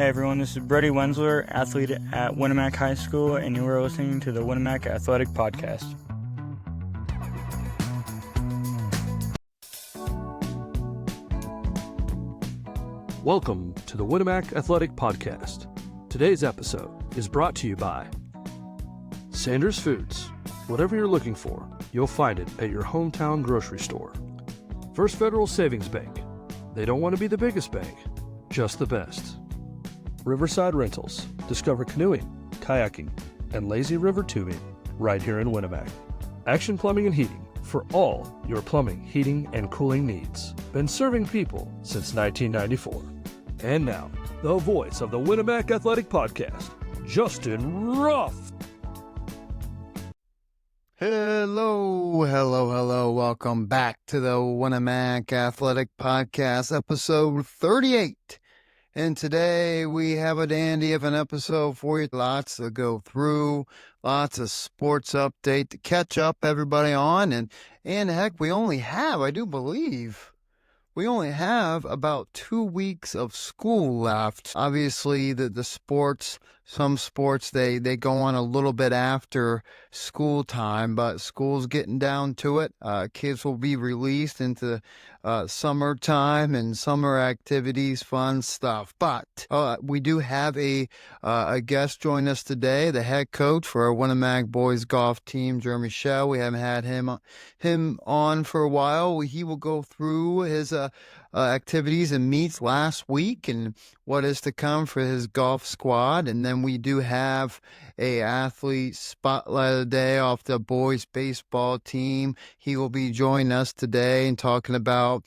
Hey everyone, this is Brody Wenzler, athlete at Winamac High School, and you are listening to the Winamac Athletic Podcast. Welcome to the Winamac Athletic Podcast. Today's episode is brought to you by Sanders Foods. Whatever you're looking for, you'll find it at your hometown grocery store. First Federal Savings Bank. They don't want to be the biggest bank, just the best. Riverside Rentals. Discover canoeing, kayaking, and lazy river tubing right here in Winamac. Action Plumbing and Heating for all your plumbing, heating, and cooling needs. Been serving people since 1994. And now, the voice of the Winamac Athletic Podcast, Justin Ruff. Hello. Welcome back to the Winamac Athletic Podcast, episode 38. And today we have a dandy of an episode for you. Lots to go through, lots of sports update to catch up everybody on. And heck, we only have about 2 weeks of school left. Obviously, the sports, some sports, they go on a little bit after school time, but school's getting down to it. Kids will be released into summertime and summer activities, fun stuff. But we do have a guest join us today, the head coach for our Winamac boys golf team, Jeremy Shell. We haven't had him on for a while. He will go through his activities and meets last week and what is to come for his golf squad. And then we do have a athlete spotlight of the day off the boys baseball team. He will be joining us today and talking about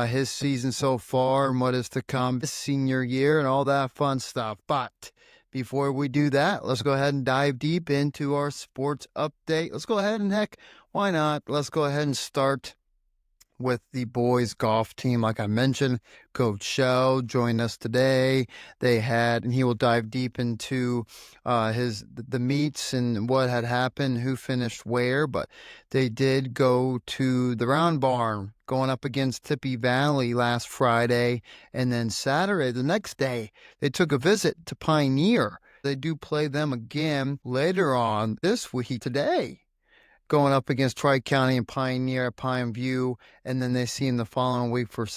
his season so far and what is to come this senior year and all that fun stuff. But before we do that, let's go ahead and dive deep into our sports update. Let's go ahead and why not? Let's go ahead and start with the boys golf team. Like I mentioned, Coach Shell joined us today. And he will dive deep into the meets and what had happened, who finished where. But they did go to the Round Barn, going up against Tippy Valley last Friday, and then Saturday, the next day, they took a visit to Pioneer. They do play them again later on this week today, going up against Tri-County and Pioneer at Pine View, and then they see him the following week for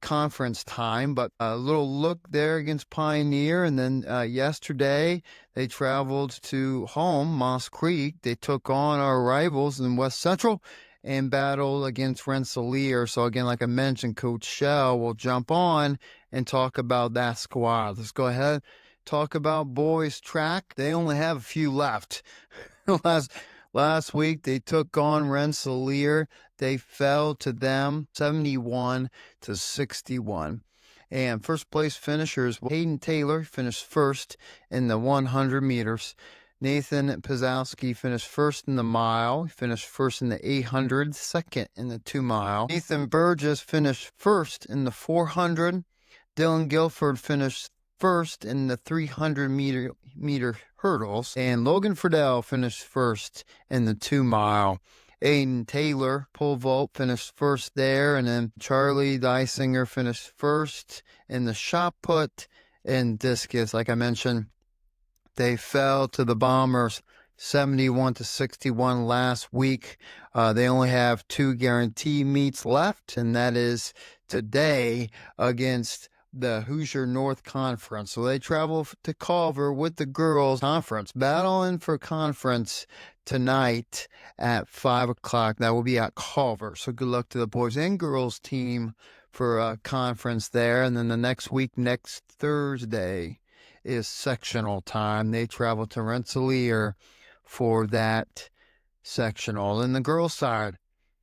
conference time. But a little look there against Pioneer, and then yesterday they traveled to home, Moss Creek. They took on our rivals in West Central and battled against Rensselaer. So again, like I mentioned, Coach Shell will jump on and talk about that squad. Let's go ahead, talk about boys track. They only have a few left. Last week, they took on Rensselaer. They fell to them 71-61. And first place finishers, Hayden Taylor finished first in the 100 meters. Nathan Pazowski finished first in the mile. He finished first in the 800, second in the 2 mile. Ethan Burgess finished first in the 400. Dylan Guilford finished first in the 300 meter hurdles, and Logan Friedel finished first in the 2 mile. Aiden Taylor, pole vault, finished first there, and then Charlie Dysinger finished first in the shot put and discus. Like I mentioned, they fell to the Bombers 71-61 last week. They only have 2 guarantee meets left, and that is today against the Hoosier North Conference. So they travel to Culver with the girls conference, battling for conference tonight at 5 o'clock. That will be at Culver. So good luck to the boys and girls team for a conference there. And then the next week, next Thursday, is sectional time. They travel to Rensselaer for that sectional. And the girls side,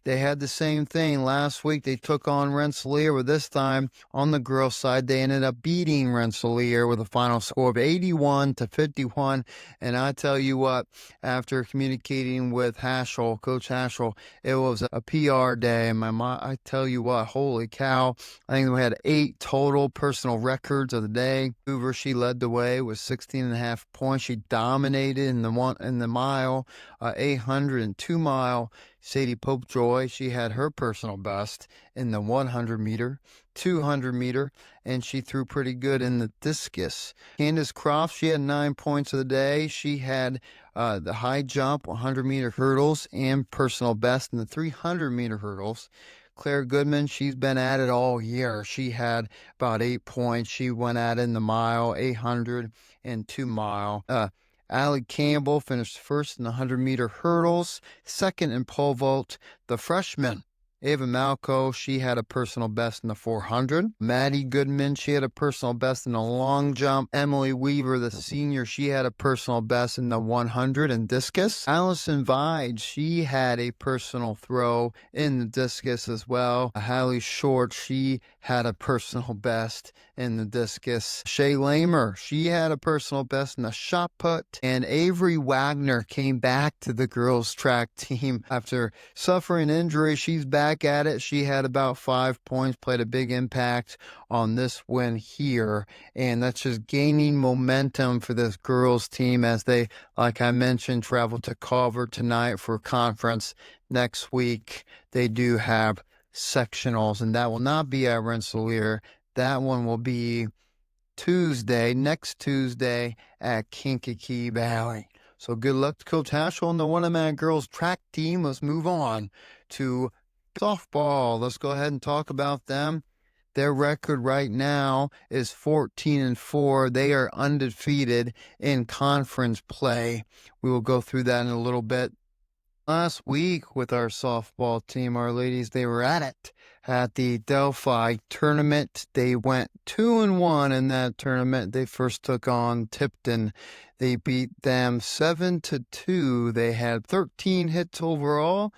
they had the same thing last week. They took on Rensselaer, but this time on the girls' side, they ended up beating Rensselaer with a final score of 81-51. And I tell you what, after communicating with Coach Haschel, it was a PR day. And I tell you what, holy cow! I think we had 8 total personal records of the day. Hoover, she led the way with 16.5 points. She dominated in the mile, 800 and 2 mile. Sadie Popejoy, she had her personal best in the 100 meter, 200 meter, and she threw pretty good in the discus. Candace Croft, she had 9 points of the day. She had the high jump, 100 meter hurdles, and personal best in the 300 meter hurdles. Claire Goodman, she's been at it all year. She had about 8 points. She went at it in the mile, 800, and 2 mile. Allie Campbell finished first in the 100 meter hurdles, second in pole vault. The freshman, Ava Malco, she had a personal best in the 400. Maddie Goodman, she had a personal best in the long jump. Emily Weaver, the senior, she had a personal best in the 100 and discus. Allison Vide, she had a personal throw in the discus as well. Hallie Short, she had a personal best in the discus. Shay Lamer, she had a personal best in the shot put. And Avery Wagner came back to the girls track team after suffering injury. She's back at it. She had about 5 points, played a big impact on this win here. And that's just gaining momentum for this girls team as they, like I mentioned, travel to Culver tonight for conference. Next week, they do have sectionals, and that will not be at Rensselaer. That one will be next Tuesday at Kankakee Valley. So good luck to Coach Haschel and the Winamac girls track team. Let's move on to softball. Let's go ahead and talk about them. Their record right now is 14-4. They are undefeated in conference play. We will go through that in a little bit. Last week with our softball team, our ladies, they were at it at the Delphi tournament. They went 2-1 in that tournament. They first took on Tipton. They beat them 7-2. They had 13 hits overall,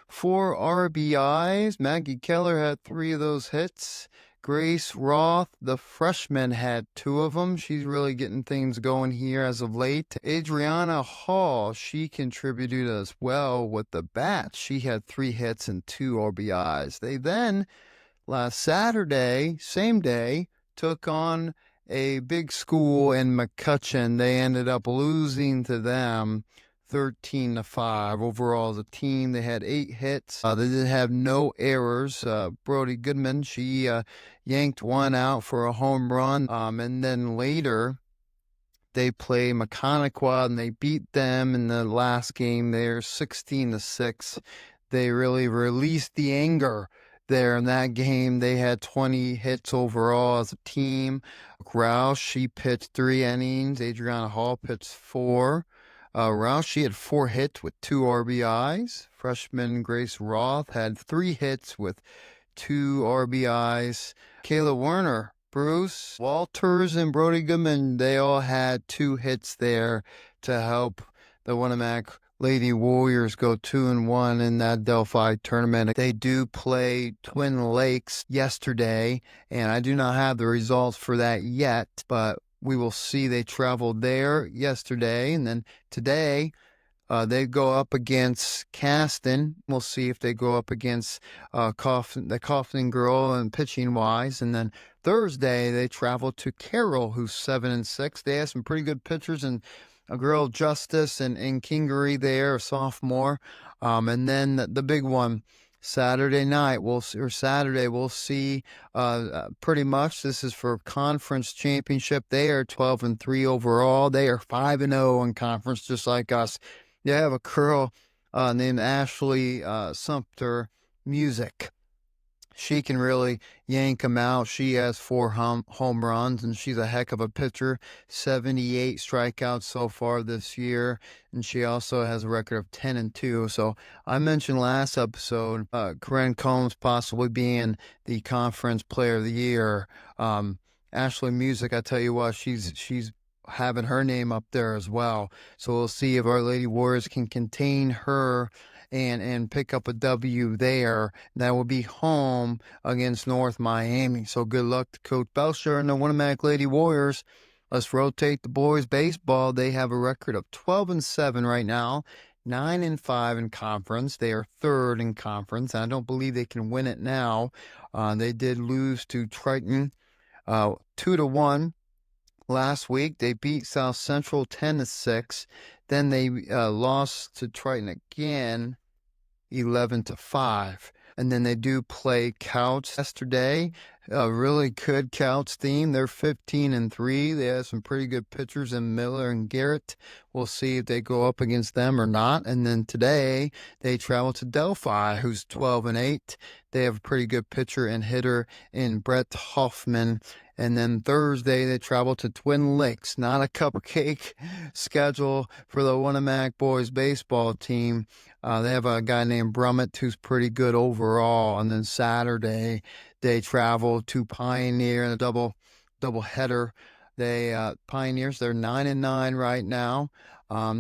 4 RBIs. Maggie Keller had 3 of those hits. Grace Roth, the freshman, had 2 of them. She's really getting things going here as of late. Adriana Hall, she contributed as well with the bat. She had 3 hits and 2 RBIs. They then, last Saturday, same day, took on a big school in McCutcheon. They ended up losing to them 13-5. Overall, as a team, they had 8 hits. They did have no errors. Brody Goodman, she yanked one out for a home run. And then later, they play Mechaniqua, and they beat them in the last game there, 16-6. They really released the anger there in that game. They had 20 hits overall as a team. Roush, she pitched 3 innings. Adriana Hall pitched 4. Roush, she had 4 hits with 2 RBIs. Freshman Grace Roth had 3 hits with 2 RBIs. Kayla Werner, Bruce Walters, and Brody Goodman, they all had 2 hits there to help the Winamac Lady Warriors go 2-1 in that Delphi tournament. They do play Twin Lakes yesterday, and I do not have the results for that yet, but we will see. They traveled there yesterday, and then today they go up against Caston. We'll see if they go up against the Kaufman girl and pitching-wise. And then Thursday they travel to Carroll, who's 7-6. They have some pretty good pitchers, and a girl, Justice, and Kingery there, a sophomore. And then the big one, Saturday, we'll see pretty much. This is for conference championship. They are 12-3 overall. They are 5-0 in conference, just like us. They have a girl named Ashley Sumter Music. She can really yank them out. She has 4 home runs, and she's a heck of a pitcher. 78 strikeouts so far this year, and she also has a record of 10-2. So I mentioned last episode, Corinne Combs possibly being the conference player of the year. Ashley Music, I tell you what, she's having her name up there as well. So we'll see if our Lady Warriors can contain her and pick up a W there. That will be home against North Miami. So good luck to Coach Belcher and the Winamac Lady Warriors. Let's rotate the boys baseball. They have a record of 12-7 right now, 9-5 in conference. They are 3rd in conference. I don't believe they can win it now. They did lose to Triton 2-1. Last week, they beat South Central 10-6. Then they lost to Triton again 11-5. And then they do play Couch yesterday. A really good Couch team. They're 15-3. They have some pretty good pitchers in Miller and Garrett. We'll see if they go up against them or not. And then today they travel to Delphi, who's 12-8. They have a pretty good pitcher and hitter in Brett Hoffman. And then Thursday, they travel to Twin Lakes. Not a cupcake schedule for the Winamac boys baseball team. They have a guy named Brummett who's pretty good overall. And then Saturday, they travel to Pioneer in a double header. Pioneers, they're 9-9 right now.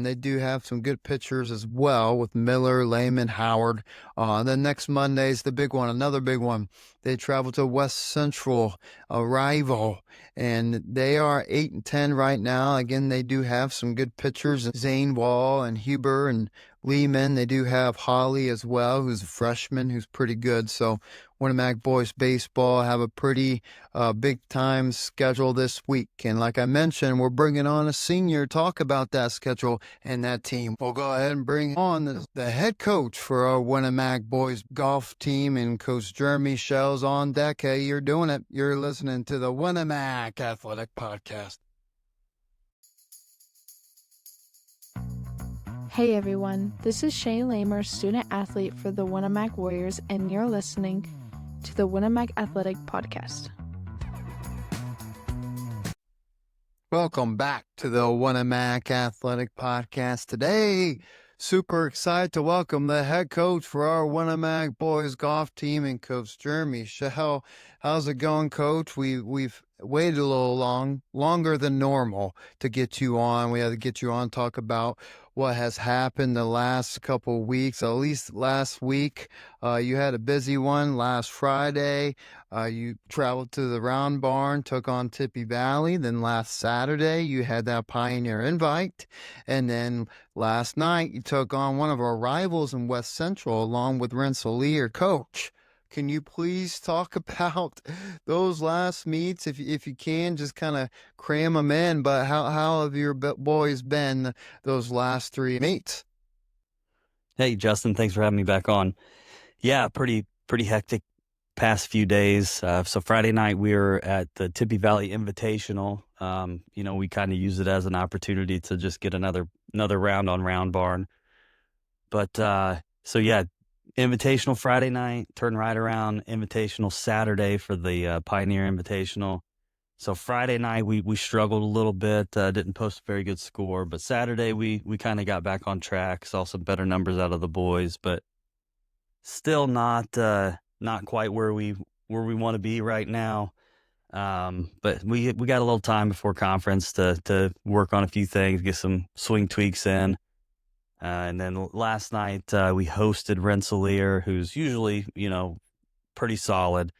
They do have some good pitchers as well with Miller, Lehman, Howard. Then next Monday's the big one, another big one. They travel to West Central, a rival, and they are 8-10 right now. Again, they do have some good pitchers, Zane Wall and Huber and Lehman. They do have Holly as well, who's a freshman, who's pretty good. So Winamac boys baseball have a pretty big-time schedule this week. And like I mentioned, we're bringing on a senior to talk about that schedule and that team. We'll go ahead and bring on the head coach for our Winamac boys golf team, and Coach Jeremy Shell's on deck. Hey, you're doing it. You're listening to the Winamac Athletic Podcast. Hey everyone, this is Shay Lamer, student athlete for the Winamac Warriors, and you're listening to the Winamac Athletic Podcast. Welcome back to the Winamac Athletic Podcast. Today, super excited to welcome the head coach for our Winamac boys golf team, and Coach Jeremy Shell. How's it going, Coach? We've waited a little longer than normal to get you on. We had to get you on, talk about what has happened the last couple of weeks. At least last week, you had a busy one last Friday. You traveled to the Round Barn, took on Tippy Valley. Then last Saturday, you had that Pioneer Invite. And then last night, you took on one of our rivals in West Central along with Rensselaer. Coach, can you please talk about those last meets, if you can, just kind of cram them in? But how have your boys been those last three meets? Hey, Justin, thanks for having me back on. Yeah, pretty hectic past few days. So Friday night we were at the Tippy Valley Invitational. We kind of use it as an opportunity to just get another round on Round Barn. But so yeah. Invitational Friday night, turn right around, Invitational Saturday for the Pioneer Invitational. So Friday night we struggled a little bit, didn't post a very good score, but Saturday we kind of got back on track, saw some better numbers out of the boys, but still not quite where we want to be right now. But we got a little time before conference to work on a few things, get some swing tweaks in. And then last night we hosted Rensselaer, who's usually, pretty solid.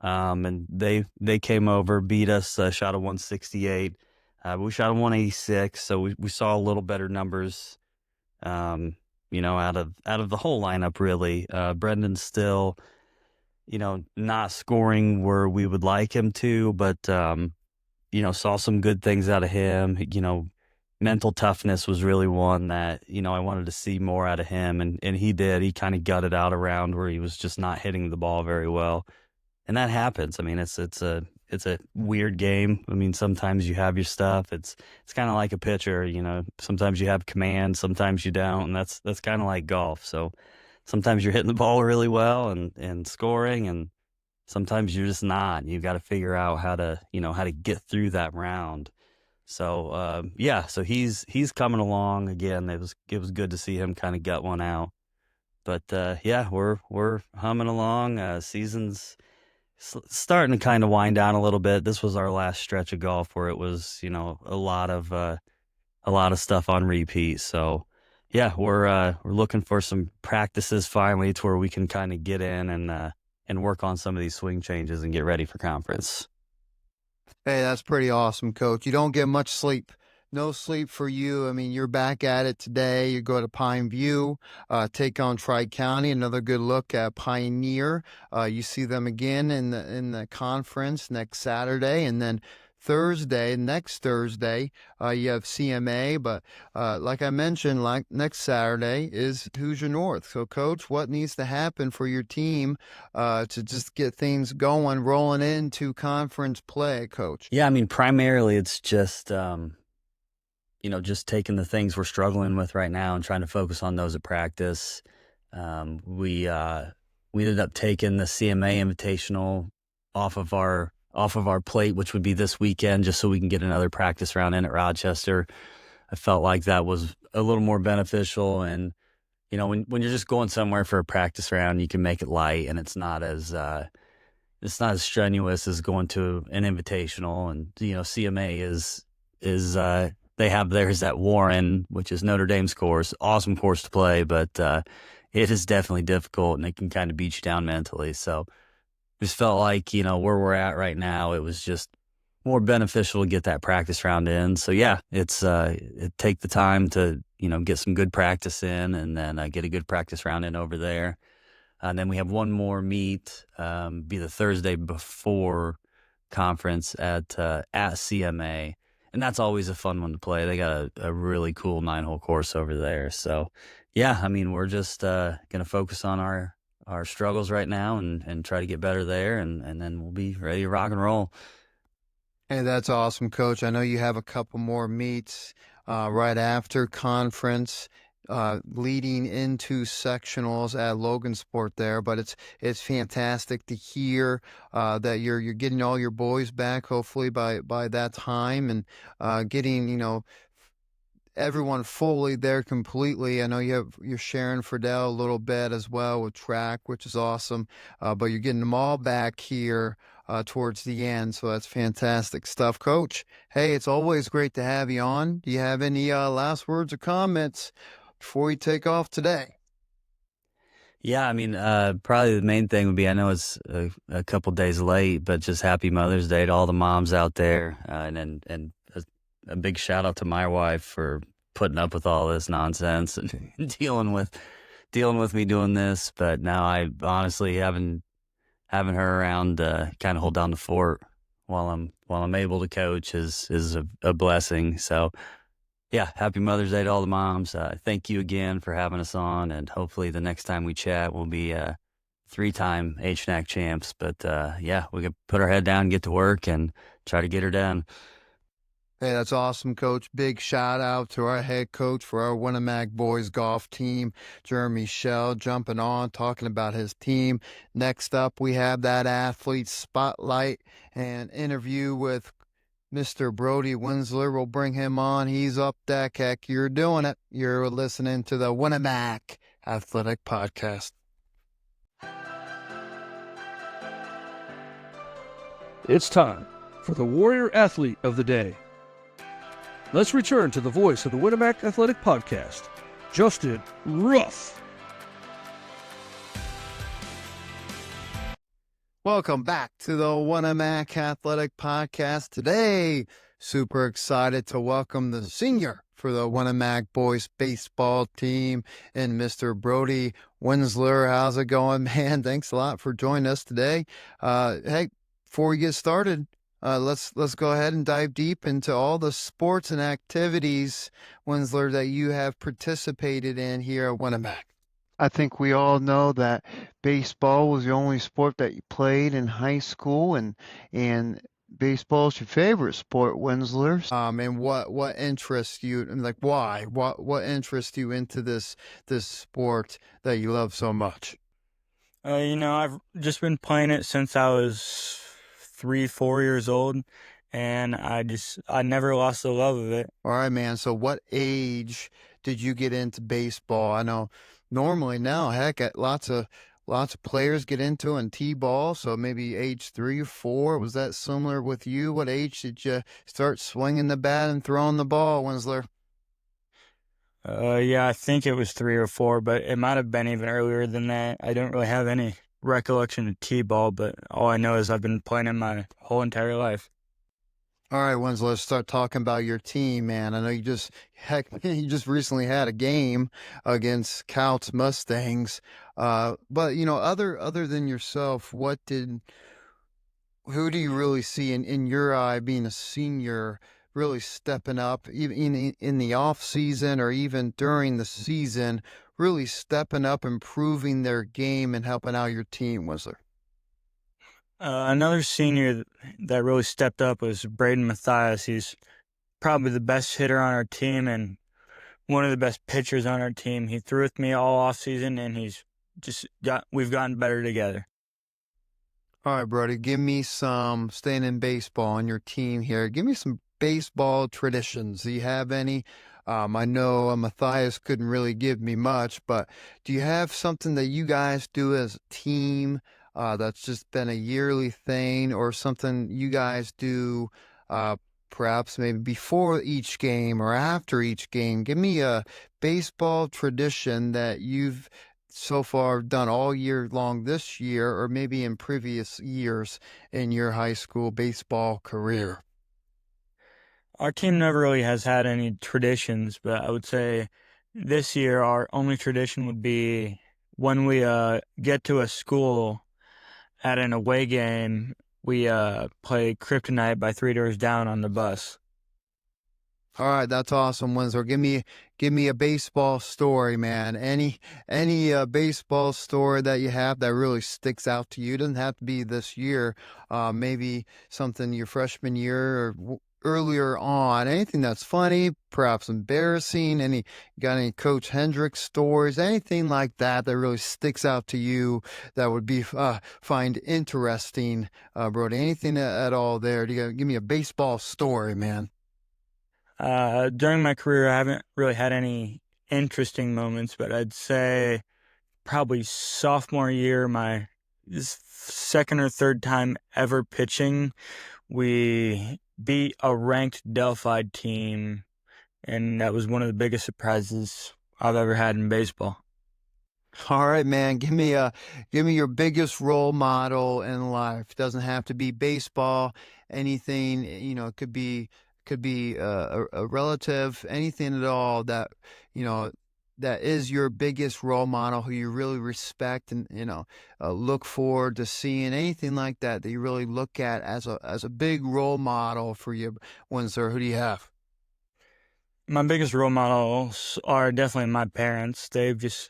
And they came over, beat us, shot a 168. We shot a 186, so we saw a little better numbers, out of the whole lineup, really. Brendan's still, not scoring where we would like him to, but, saw some good things out of him. Mental toughness was really one that, I wanted to see more out of him, and he did. He kind of gutted out a round where he was just not hitting the ball very well. And that happens. I mean, it's a weird game. I mean, sometimes you have your stuff. It's kind of like a pitcher, sometimes you have command, sometimes you don't, and that's kind of like golf. So sometimes you're hitting the ball really well and scoring, and sometimes you're just not. You've got to figure out how to get through that round. So so he's coming along again. It was good to see him kind of gut one out. But we're humming along. Season's starting to kind of wind down a little bit. This was our last stretch of golf where it was a lot of stuff on repeat. So yeah, we're looking for some practices finally to where we can kind of get in and work on some of these swing changes and get ready for conference. Hey, that's pretty awesome, Coach. You don't get much sleep. No sleep for you. I mean, you're back at it today. You go to Pine View, take on Tri-County. Another good look at Pioneer. You see them again in the conference next Saturday, and then next Thursday, you have CMA. But like I mentioned, like next Saturday is Hoosier North. So, Coach, what needs to happen for your team to just get things going, rolling into conference play, Coach? Yeah, I mean, primarily it's just, just taking the things we're struggling with right now and trying to focus on those at practice. We ended up taking the CMA Invitational off of our plate, which would be this weekend, just so we can get another practice round in at Rochester. I felt like that was a little more beneficial, and when you're just going somewhere for a practice round, you can make it light, and it's not as strenuous as going to an invitational. And CMA is they have theirs at Warren, which is Notre Dame's course. Awesome course to play, but it is definitely difficult, and it can kind of beat you down mentally. So just felt like, where we're at right now, it was just more beneficial to get that practice round in. So yeah, it take the time to, get some good practice in, and then get a good practice round in over there. And then we have one more meet, be the Thursday before conference at CMA. And that's always a fun one to play. They got a really cool 9-hole course over there. So yeah, I mean, we're just going to focus on our struggles right now and try to get better there. And then we'll be ready to rock and roll. Hey, that's awesome, Coach. I know you have a couple more meets right after conference, leading into sectionals at Logansport there. But it's fantastic to hear that you're getting all your boys back, hopefully by that time, and getting everyone fully there completely. I know you're sharing Friedel a little bit as well with track, which is awesome. But you're getting them all back here towards the end. So that's fantastic stuff, Coach. Hey, it's always great to have you on. Do you have any last words or comments before we take off today? Yeah, I mean, probably the main thing would be, I know it's a couple days late, but just happy Mother's Day to all the moms out there. And a big shout out to my wife for putting up with all this nonsense and dealing with me doing this. But now I honestly having her around kind of hold down the fort while I'm able to coach is a blessing. So yeah, happy Mother's Day to all the moms. Thank you again for having us on, and hopefully the next time we chat we'll be 3-time HNAC champs. But yeah, we can put our head down, get to work, and try to get her done. Hey, that's awesome, Coach. Big shout out to our head coach for our Winamac boys golf team, Jeremy Shell, jumping on, talking about his team. Next up, we have that athlete spotlight and interview with Mr. Brody Wenzler. We'll bring him on. He's up deck. Heck, you're doing it. You're listening to the Winamac Athletic Podcast. It's time for the Warrior Athlete of the Day. Let's return to the voice of the Winamac Athletic Podcast, Justin Ruff. Welcome back to the Winamac Athletic Podcast. Today, super excited to welcome the senior for the Winamac boys baseball team and Mr. Brody Wenzler. How's it going, man? Thanks a lot for joining us today. Hey, before we get started, let's go ahead and dive deep into all the sports and activities, Wenzler, that you have participated in here at Winamac. I think we all know that baseball was the only sport that you played in high school, and baseball is your favorite sport, Wenzler. And what interests you, and like why? What interests you into this sport that you love so much? I've just been playing it since I was 3-4 years old, and I never lost the love of it. All right, man. So what age did you get into baseball? I know normally now, heck, lots of players get into in T-ball, so maybe age 3 or 4. Was that similar with you? What age did you start swinging the bat and throwing the ball, Wenzler? Yeah, I think it was 3 or 4, but it might have been even earlier than that. I don't really have any recollection of T-ball, but all I know is I've been playing it my whole entire life. All right, Wenzler, let's start talking about your team, man. I know you just recently had a game against Couts Mustangs, but other than yourself, what did who do you really see in your eye being a senior really stepping up, even in the off season or even during the season, really stepping up, improving their game and helping out your team, Wenzler? Another senior that really stepped up was Braden Mathias. He's probably the best hitter on our team and one of the best pitchers on our team. He threw with me all off season, and we've gotten better together. All right, Brody, give me some, staying in baseball on your team here. Give me some baseball traditions. Do you have any? I know Matthias couldn't really give me much, but do you have something that you guys do as a team that's just been a yearly thing, or something you guys do perhaps maybe before each game or after each game? Give me a baseball tradition that you've so far done all year long this year, or maybe in previous years in your high school baseball career. Our team never really has had any traditions, but I would say this year our only tradition would be when we get to a school at an away game, we play Kryptonite by Three Doors Down on the bus. All right, that's awesome, Winslow. Give me a baseball story, man. Any baseball story that you have that really sticks out to you. It doesn't have to be this year. Maybe something your freshman year or earlier on. Anything that's funny, perhaps embarrassing. Got any Coach Hendricks stories? Anything like that that really sticks out to you that would be find interesting, Brody? Anything at all there? Give me a baseball story, man. During my career, I haven't really had any interesting moments, but I'd say probably sophomore year, my second or third time ever pitching, we beat a ranked Delphi team, and that was one of the biggest surprises I've ever had in baseball. All right, man. Give me your biggest role model in life. Doesn't have to be baseball. Anything, it could be a relative, anything at all that that is your biggest role model, who you really respect and look forward to seeing. Anything like that you really look at as a big role model for you, Winsor. Who do you have? My biggest role models are definitely my parents. They've just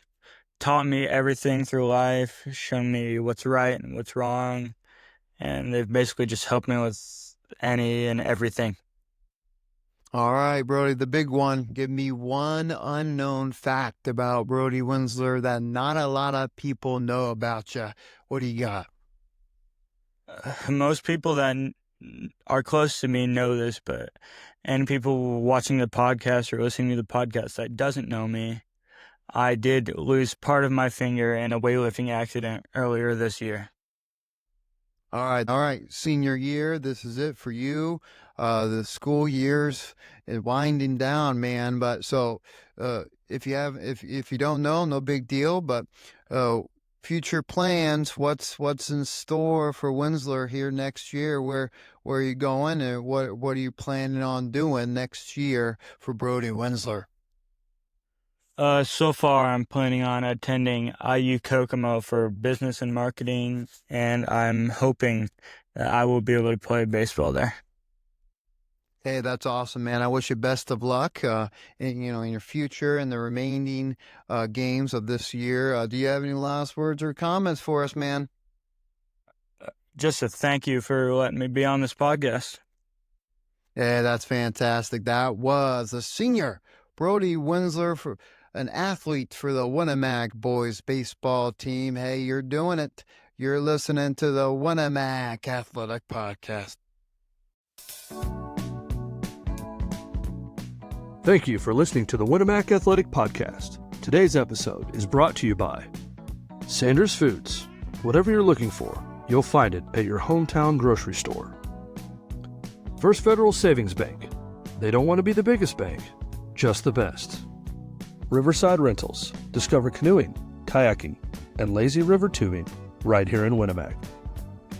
taught me everything through life, shown me what's right and what's wrong, and they've basically just helped me with any and everything. All right, Brody, the big one. Give me one unknown fact about Brody Wenzler that not a lot of people know about you. What do you got? Most people that are close to me know this, but any people watching the podcast or listening to the podcast that doesn't know me, I did lose part of my finger in a weightlifting accident earlier this year. All right. Senior year, this is it for you. The school year's winding down, man. But so, if you don't know, no big deal. But future plans, what's in store for Wenzler here next year? Where are you going, and what are you planning on doing next year for Brody Wenzler? So far, I'm planning on attending IU Kokomo for business and marketing, and I'm hoping that I will be able to play baseball there. Hey, that's awesome, man. I wish you best of luck, in your future and the remaining games of this year. Do you have any last words or comments for us, man? Just a thank you for letting me be on this podcast. Yeah, that's fantastic. That was the senior Brody Wenzler, for an athlete for the Winamac boys baseball team. Hey, you're doing it. You're listening to the Winamac Athletic Podcast. Thank you for listening to the Winamac Athletic Podcast. Today's episode is brought to you by Sanders Foods. Whatever you're looking for, you'll find it at your hometown grocery store. First Federal Savings Bank. They don't want to be the biggest bank, just the best. Riverside Rentals. Discover canoeing, kayaking, and lazy river tubing right here in Winamac.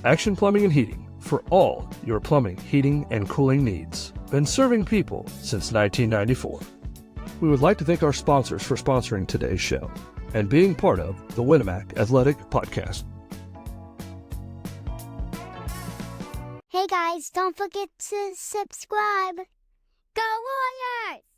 Action Plumbing and Heating for all your plumbing, heating, and cooling needs. Been serving people since 1994. We would like to thank our sponsors for sponsoring today's show and being part of the Winamac Athletic Podcast. Hey guys, don't forget to subscribe. Go Warriors!